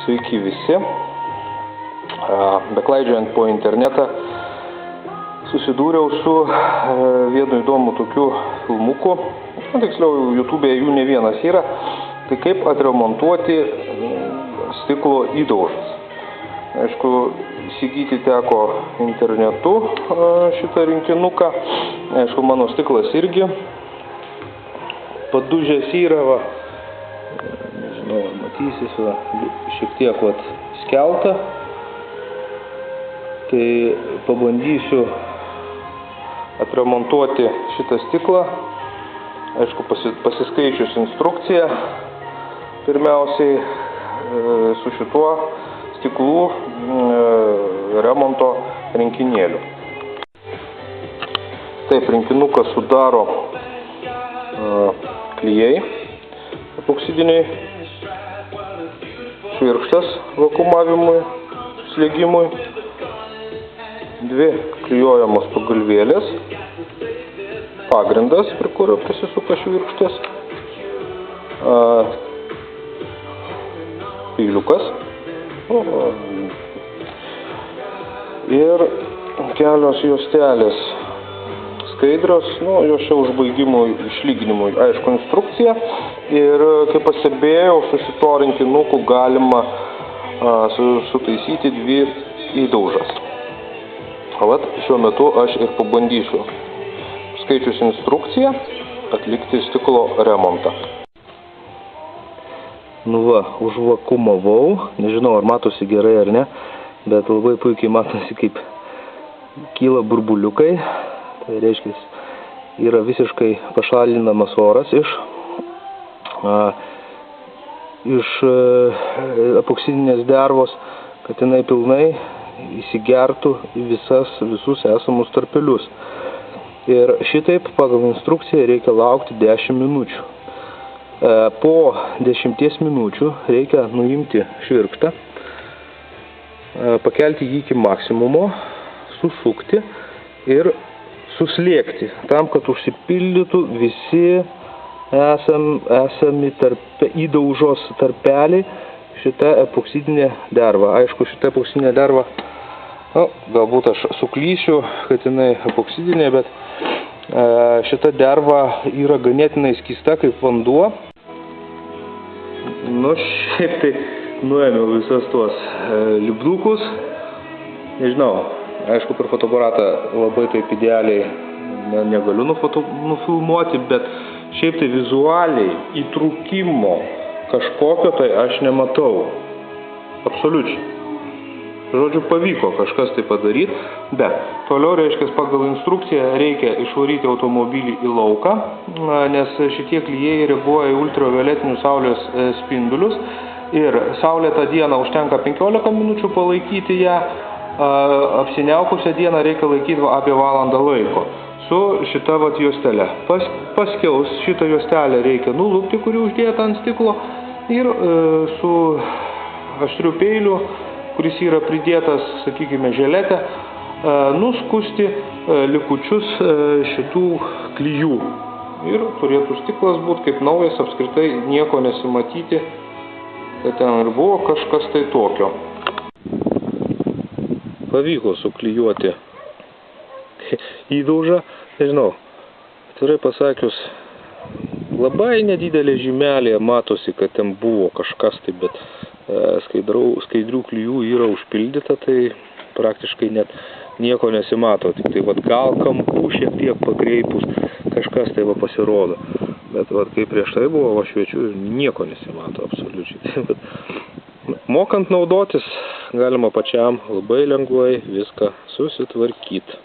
Sveiki visi. Beklaidžiojant po internetą susidūriau su vienu įdomu tokiu filmuku. Tiksliau, YouTube'e jų ne vienas yra. Tai kaip atremontuoti stiklo įdaužas. Aišku, įsigyti teko internetu šitą rinkinuką. Aišku, mano stiklas irgi padužęs yra, va. Nežinau, matysis, va, šiek tiek vat skelta. Tai pabandysiu atremontuoti šitą stiklą. Aišku, pasiskaičius instrukciją pirmiausiai su šituo stiklų remonto rinkinėliu. Taip, rinkinuką sudaro klijai epoksidiniai, švirkštas vakuumavimui, slėgimui, dvi klijuojamos pagalvėlės, pagrindas, prie kurio prisisuka švirkštas, peiliukas ir kelios juostelės skaidrios, jos čia užbaigimui, išlyginimui, aišku, instrukcija. Ir kaip pastebėjau, su šituo rinkinuku galima sutaisyti dvi įdaužas. Vat šiuo metu aš ir pabandysiu, skaičius instrukciją, atlikti stiklo remontą. Nu va, užvakumavau, nežinau ar matosi gerai ar ne, bet labai puikiai matosi, kaip kyla burbuliukai. Tai reiškia, yra visiškai pašalinamas oras iš epoksidinės dervos, kad jinai pilnai įsigertų į visus esamus tarpelius. Ir šitaip pagal instrukciją reikia laukti 10 minučių. Po 10 minučių reikia nuimti švirkštą, pakelti jį iki maksimumo, susukti ir suslėgti, tam, kad užsipildytų visi esami įdaužos tarpeliai šitą epoksidinę dervą. Aišku, šitą epoksidinę dervą, galbūt aš suklysiu, kad jinai epoksidinė, bet šita derva yra ganėtinai skysta kaip vanduo. Nu, šiaip tai nuėmiau visas tuos lipdukus. Nežinau. Aišku, per fotoaparatą labai taip idealiai negaliu nufilmuoti, bet šiaip tai vizualiai įtrūkimo kažkokio tai aš nematau. Absoliučiai. Žodžiu, pavyko kažkas tai padaryti, bet toliau, reiškia, pagal instrukciją reikia išvaryti automobilį į lauką, nes šitie klijai reaguoja į ultravioletinius saulės spindulius ir saulėtą dieną užtenka 15 minučių palaikyti ją, apsiniaukusią dieną reikia laikyti apie valandą laiko su šita vat juostelė. Paskiaus šitą juostelę reikia nulupti, kuri uždėta ant stiklo, ir su aštriu peiliu, kuris yra pridėtas, sakykime, želetę, nuskusti likučius šitų klijų. Ir turėtų stiklas būti kaip naujas, apskritai nieko nesimatyti, kad ten ir buvo kažkas tai tokio. Pavyko suklijuoti įdaužą, nežinau, atvirai pasakius, labai nedidelė žymelė, matosi, kad ten buvo kažkas tai, bet skaidrių klijų yra užpildyta, tai praktiškai net nieko nesimato, tik tai vat gal kampų šiek tiek pakreipus kažkas tai va pasirodo, bet vat kaip prieš tai buvo, va šviečiu ir nieko nesimato absoliučiai. Mokant naudotis, galima pačiam labai lengvai viską susitvarkyti.